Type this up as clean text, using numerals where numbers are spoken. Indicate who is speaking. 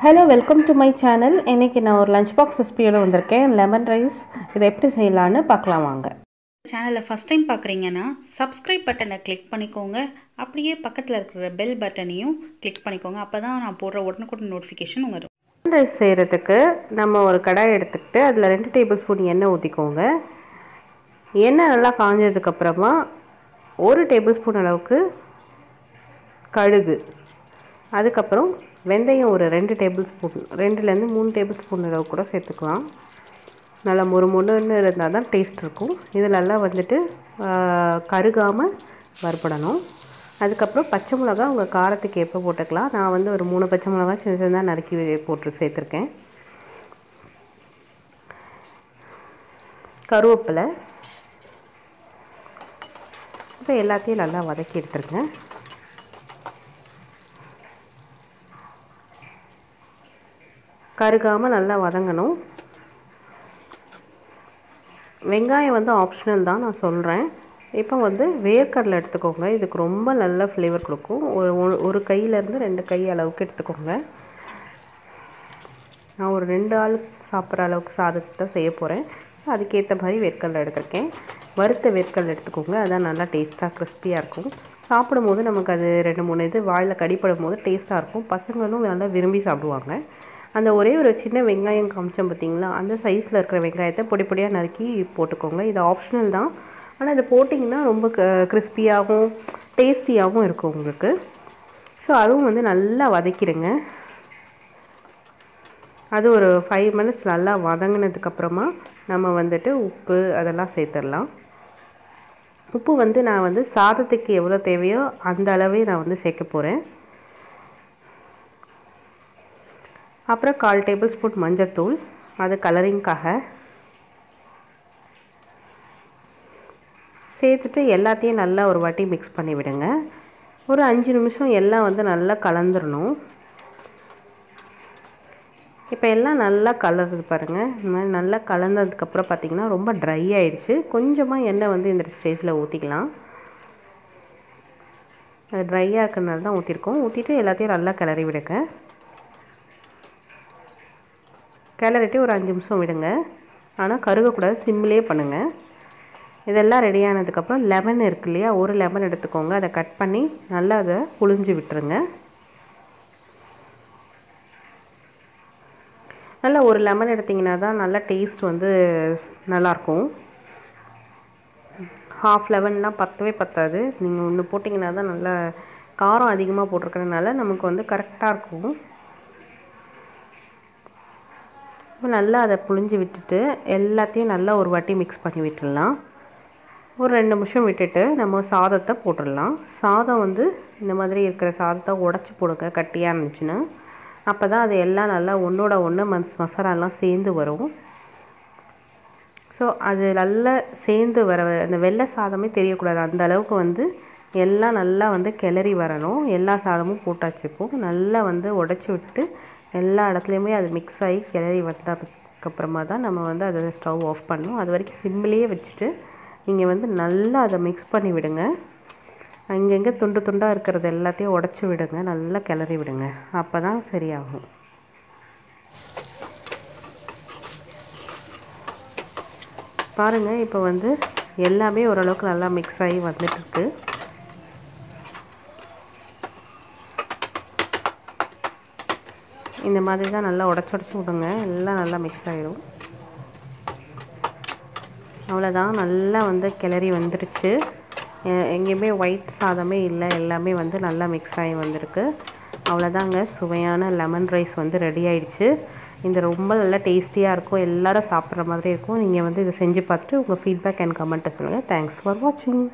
Speaker 1: Hello welcome to my channel. இன்றைக்கி நான் ஒரு லஞ்ச் பாக்ஸ் ரெசிபியோட வந்திருக்கேன். லெமன் ரைஸ் இதை எப்படி செய்யலான்னு பார்க்கலாம் வாங்க.
Speaker 2: சேனலை ஃபஸ்ட் டைம் பார்க்குறீங்கன்னா சப்ஸ்கிரைப் பட்டனை கிளிக் பண்ணிக்கோங்க. அப்படியே பக்கத்தில் இருக்கிற பெல் பட்டனையும் கிளிக் பண்ணிக்கோங்க. அப்போ தான் நான் போடுற உடனுக்குடன் நோட்டிஃபிகேஷன் வரும்.
Speaker 1: லெமன் ரைஸ் செய்கிறதுக்கு நம்ம ஒரு கடாய் எடுத்துக்கிட்டு அதில் 2 டேபிள் ஸ்பூன் எண்ணெய் ஊற்றிக்கோங்க. எண்ணெய் நல்லா காஞ்சதுக்கப்புறமா 1 டேபிள் ஸ்பூன் அளவுக்கு கடுகு, அதுக்கப்புறம் வெந்தயம் ஒரு 2 டேபிள் ஸ்பூன், 2லேருந்து 3 டேபிள் ஸ்பூன் அளவு கூட சேர்த்துக்கலாம். நல்லா முறுமுறுன்னு இருந்தால் தான் டேஸ்ட் இருக்கும். இது நல்லா வந்துட்டு கருகாமல் வறுபடணும். அதுக்கப்புறம் பச்சை மிளகா உங்கள் காரத்துக்கு எப்போ போட்டுக்கலாம். நான் வந்து ஒரு 3 பச்சை மிளகா சின்ன சின்னதாக நறுக்கி போட்டு சேர்த்துருக்கேன். கருவேப்பிலை, இப்போ எல்லாத்தையும் நல்லா வதக்கி எடுத்துருங்க. கருகாமல் நல்லா வதங்கணும். வெங்காயம் வந்து ஆப்ஷனல் தான், நான் சொல்கிறேன். இப்போ வந்து வேர்க்கடலை எடுத்துக்கோங்க. இதுக்கு ரொம்ப நல்ல ஃப்ளேவர் கொடுக்கும். ஒரு கையிலேருந்து 2 கை அளவுக்கு எடுத்துக்கோங்க. நான் ஒரு 2 ஆள் சாப்பிட்ற அளவுக்கு சாதத்தை தான் செய்ய போகிறேன். அதுக்கேற்ற மாதிரி வேர்க்கடலை எடுத்துருக்கேன். வறுத்த வேர்க்கடலை எடுத்துக்கோங்க. அதான் நல்லா டேஸ்ட்டாக கிறிஸ்பியாக இருக்கும். சாப்பிடும்போது நமக்கு அது 2-3 இது வாயில் கடிப்படும் போது டேஸ்ட்டாக இருக்கும். பசங்களும் நல்லா விரும்பி சாப்பிடுவாங்க. அந்த ஒரே ஒரு சின்ன வெங்காயம் காமிச்சோம் பார்த்திங்களா, அந்த சைஸில் இருக்கிற வெங்காயத்தை பொடி பொடியாக நறுக்கி போட்டுக்கோங்க. இது ஆப்ஷனல் தான், ஆனால் இதை போட்டிங்கன்னா ரொம்ப கிறிஸ்பியாகவும் டேஸ்டியாகவும் இருக்கும் உங்களுக்கு. ஸோ அதுவும் வந்து நல்லா வதக்கிடுங்க. அது ஒரு 5 மினிட்ஸ் நல்லா வதங்கினதுக்கப்புறமா நம்ம வந்துட்டு உப்பு அதெல்லாம் சேர்த்துடலாம். உப்பு வந்து நான் வந்து சாதத்துக்கு எவ்வளோ தேவையோ அந்த அளவே நான் வந்து சேர்க்க போகிறேன். அப்புறம் 1/4 டேபிள் ஸ்பூன் மஞ்சத்தூள், அது கலரிங்காக சேர்த்துட்டு எல்லாத்தையும் நல்லா ஒரு வாட்டி மிக்ஸ் பண்ணி விடுங்க. ஒரு 5 நிமிஷம் எல்லாம் வந்து நல்லா கலந்துடணும். இப்போ எல்லாம் நல்லா கலருது பாருங்கள். இந்த மாதிரி நல்லா கலந்ததுக்கப்புறம் பார்த்திங்கன்னா ரொம்ப ட்ரை ஆகிடுச்சு. கொஞ்சமாக எண்ணெய் வந்து இந்த ஸ்டேஜில் ஊற்றிக்கலாம். அது ட்ரையாக இருக்கிறதுனால தான் ஊற்றிருக்கோம். ஊற்றிட்டு எல்லாத்தையும் நல்லா கிளறி விடுங்க. கிளறிட்டு ஒரு 5 நிமிஷம் விடுங்க. ஆனால் கருகக்கூடாது, சிம்மிலே பண்ணுங்கள். இதெல்லாம் ரெடி ஆனதுக்கப்புறம் லெமன் இருக்கு இல்லையா, ஒரு லெமன் எடுத்துக்கோங்க. அதை கட் பண்ணி நல்லா அதை புழிஞ்சு விட்டுருங்க. நல்லா ஒரு லெமன் எடுத்திங்கன்னா தான் நல்லா டேஸ்ட் வந்து நல்லாயிருக்கும். 1/2 லெமன்லாம் பத்தவே பத்தாது. நீங்கள் ஒன்று போட்டிங்கன்னா தான் நல்லா காரம் அதிகமாக போட்டிருக்கிறதுனால நமக்கு வந்து கரெக்டாக இருக்கும். இப்போ நல்லா அதை புழிஞ்சு விட்டுட்டு எல்லாத்தையும் நல்லா ஒரு வாட்டி மிக்ஸ் பண்ணி விட்டுடலாம். ஒரு 2 நிமிஷம் விட்டுட்டு நம்ம சாதத்தை போட்டுடலாம். சாதம் வந்து இந்த மாதிரி இருக்கிற சாதத்தை உடச்சி போடுங்க கட்டியாக இருந்துச்சுன்னா. அப்போ தான் அது எல்லாம் நல்லா ஒன்றோட ஒன்று மசாலாலாம் சேர்ந்து வரும். ஸோ அது நல்லா சேர்ந்து வர அந்த வெள்ளை சாதமே தெரியக்கூடாது. அந்த அளவுக்கு வந்து எல்லாம் நல்லா வந்து கிளறி வரணும். எல்லா சாதமும் போட்டாச்சுப்போம் நல்லா வந்து உடச்சி விட்டு எல்லா இடத்துலையுமே அது மிக்ஸ் ஆகி கிளறி வந்ததுக்கப்புறமா தான் நம்ம வந்து அதை ஸ்டவ் ஆஃப் பண்ணணும். அது வரைக்கும் சிம்மிலேயே வச்சுட்டு நீங்கள் வந்து நல்லா அதை மிக்ஸ் பண்ணி விடுங்க. அங்கங்கே துண்டு துண்டாக இருக்கிறது எல்லாத்தையும் உடச்சி விடுங்க. நல்லா கிளறி விடுங்க. அப்போ தான் சரியாகும். பாருங்கள், இப்போ வந்து எல்லாமே ஓரளவுக்கு நல்லா மிக்ஸ் ஆகி வந்துட்டுருக்கு. இந்த மாதிரி தான் நல்லா உடச்சி விடுங்க. எல்லாம் நல்லா மிக்ஸ் ஆகிடும். அவ்வளோதான், நல்லா வந்து கிளறி வந்துடுச்சு. எங்கேயுமே ஒயிட் சாதமே இல்லை, எல்லாமே வந்து நல்லா மிக்ஸ் ஆகி வந்திருக்கு. அவ்வளோதாங்க, சுவையான லெமன் ரைஸ் வந்து ரெடி ஆகிடுச்சு. இது ரொம்ப நல்லா டேஸ்டியாக இருக்கும். எல்லோரும் சாப்பிட்ற மாதிரி இருக்கும். நீங்கள் வந்து இதை செஞ்சு பார்த்துட்டு உங்கள் ஃபீட்பேக் அண்ட் கமெண்ட்டை சொல்லுங்கள். தேங்க்ஸ் ஃபார் வாட்சிங்.